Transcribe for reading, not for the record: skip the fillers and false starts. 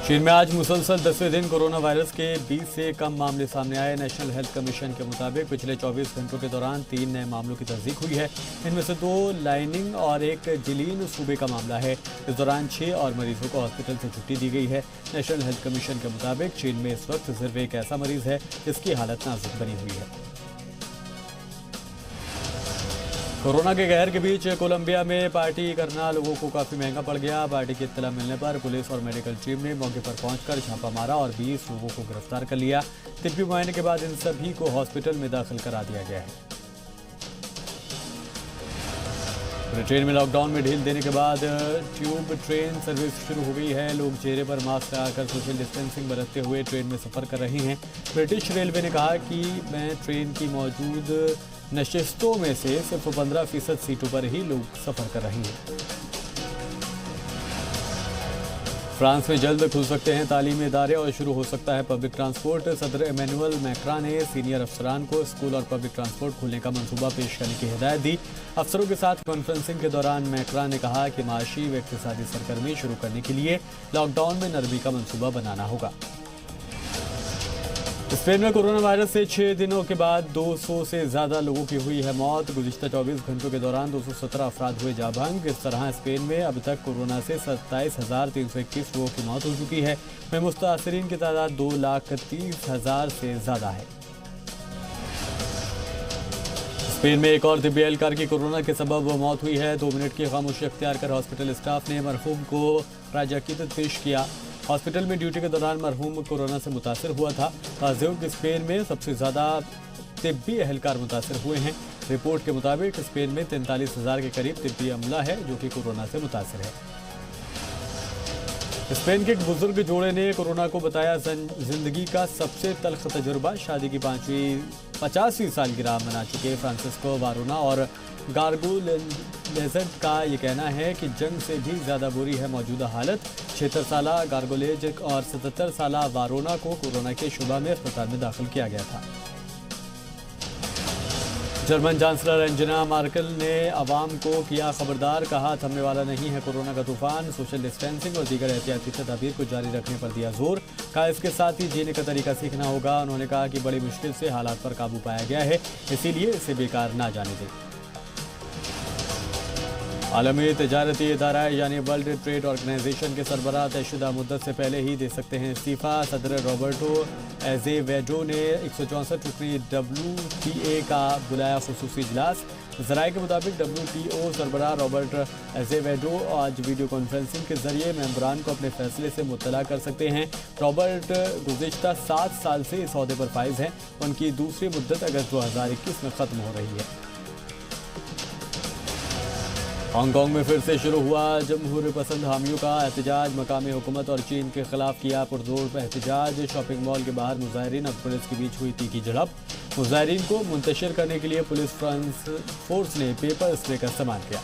चीन में आज मुसलसल 10वें दिन कोरोना वायरस के 20 से कम मामले सामने आए। नेशनल हेल्थ कमीशन के मुताबिक पिछले 24 घंटों के दौरान 3 नए मामलों की तस्दीक हुई है। इनमें से 2 लाइनिंग और एक जिलीन सूबे का मामला है। इस दौरान 6 और मरीजों को हॉस्पिटल से छुट्टी दी गई है। नेशनल हेल्थ कमीशन के मुताबिक चीन में इस वक्त सिर्फ एक ऐसा मरीज है जिसकी हालत नाजुक बनी हुई है। कोरोना के कहर के बीच कोलंबिया में पार्टी करना लोगों को काफी महंगा पड़ गया। पार्टी की इत्तला मिलने पर पुलिस और मेडिकल टीम ने मौके पर पहुंचकर छापा मारा और 20 लोगों को गिरफ्तार कर लिया। तिब्बी मुआयने के बाद इन सभी को हॉस्पिटल में दाखिल करा दिया गया है। ब्रिटेन में लॉकडाउन में ढील देने के बाद ट्यूब ट्रेन सर्विस शुरू हो गई है। लोग चेहरे पर मास्क लगाकर सोशल डिस्टेंसिंग बरतते हुए ट्रेन में सफर कर रहे हैं। ब्रिटिश रेलवे ने कहा कि मैं ट्रेन की मौजूद नशिस्तों में से सिर्फ 15% सीटों पर ही लोग सफर कर रहे हैं। फ्रांस में जल्द खुल सकते हैं तालीमी इदारे और शुरू हो सकता है पब्लिक ट्रांसपोर्ट। सदर इमैनुअल मैक्रा ने सीनियर अफसरान को स्कूल और पब्लिक ट्रांसपोर्ट खोलने का मंसूबा पेश करने की हिदायत दी। अफसरों के साथ कॉन्फ्रेंसिंग के दौरान मैक्रा ने कहा कि माशी व इक्तिसादी सरगर्मी शुरू करने के लिए लॉकडाउन में नरमी का मंसूबा बनाना होगा। स्पेन में कोरोना वायरस से 6 दिनों के बाद 200 से ज्यादा लोगों की हुई है मौत। गुज़िश्ता 24 घंटों के दौरान 217 अफराद हुए जाँ बहक। इस तरह स्पेन में अब तक कोरोना से 27,321 लोगों की मौत हो चुकी है। में मुतासरीन की तादाद 2,30,000 से ज्यादा है। स्पेन में एक और तिब्बी एहलकार की कोरोना के सबब मौत हुई है। 2 मिनट की खामोशी अख्तियार कर हॉस्पिटल स्टाफ ने मरहूम को राजअकीदत पेश किया। हॉस्पिटल में ड्यूटी के दौरान मरहूम कोरोना से मुतासर हुआ था। वाज़ेह स्पेन में सबसे ज़्यादा तिब्बी एहलकार मुतासर हुए हैं। रिपोर्ट के मुताबिक स्पेन में 43,000 के करीब तिब्बी अमला है जो कि कोरोना से मुतासर है। स्पेन के एक बुजुर्ग जोड़े ने कोरोना को बताया जिंदगी का सबसे तल्ख तजुर्बा। शादी की 50वीं सालगिरह मना चुके फ्रांसिस्को वारोना और गार्गोलेज का ये कहना है कि जंग से भी ज़्यादा बुरी है मौजूदा हालत। 76 साल गार्गोलेज और 77 साल वारोना को कोरोना के शुबा में अस्पताल में दाखिल किया गया था। जर्मन चांसलर एंजेला मर्केल ने अवाम को किया खबरदार। कहा थमने वाला नहीं है कोरोना का तूफान। सोशल डिस्टेंसिंग और दीगर एहतियाती तदाबीर को जारी रखने पर दिया जोर। कहा इसके साथ ही जीने का तरीका सीखना होगा। उन्होंने कहा कि बड़ी मुश्किल से हालात पर काबू पाया गया है, इसीलिए इसे बेकार ना जाने दें। आलमी तजारती इदारा यानी वर्ल्ड ट्रेड ऑर्गेनाइजेशन के सरबराह तयशुदा मुद्दत से पहले ही दे सकते हैं इस्तीफ़ा। सदर रॉबर्टो एजेवेडो ने 164 रुकनी WTA का बुलाया खुसूसी इजलास। ज़राए के मुताबिक WTO सरबराह रॉबर्ट एजेवेडो आज वीडियो कॉन्फ्रेंसिंग के जरिए मेंबरान को अपने फैसले से मुत्तला कर सकते हैं। रॉबर्ट गुज़िश्ता 7 साल से इस ओहदे पर फाइज हैं। उनकी दूसरी मुद्दत अगस्त 2021 में ख़त्म हो रही है। हांगकांग में फिर से शुरू हुआ जमहूर पसंद हामियों का एहतजाज। मकामी हुकूमत और चीन के खिलाफ किया पुरजोर एहतजाज। शॉपिंग मॉल के बाहर मुजाहिरीन और पुलिस के बीच हुई तीखी झड़प। मुजाहिरीन को मुंतशिर करने के लिए पुलिस फोर्स ने पेपर स्प्रे का इस्तेमाल किया।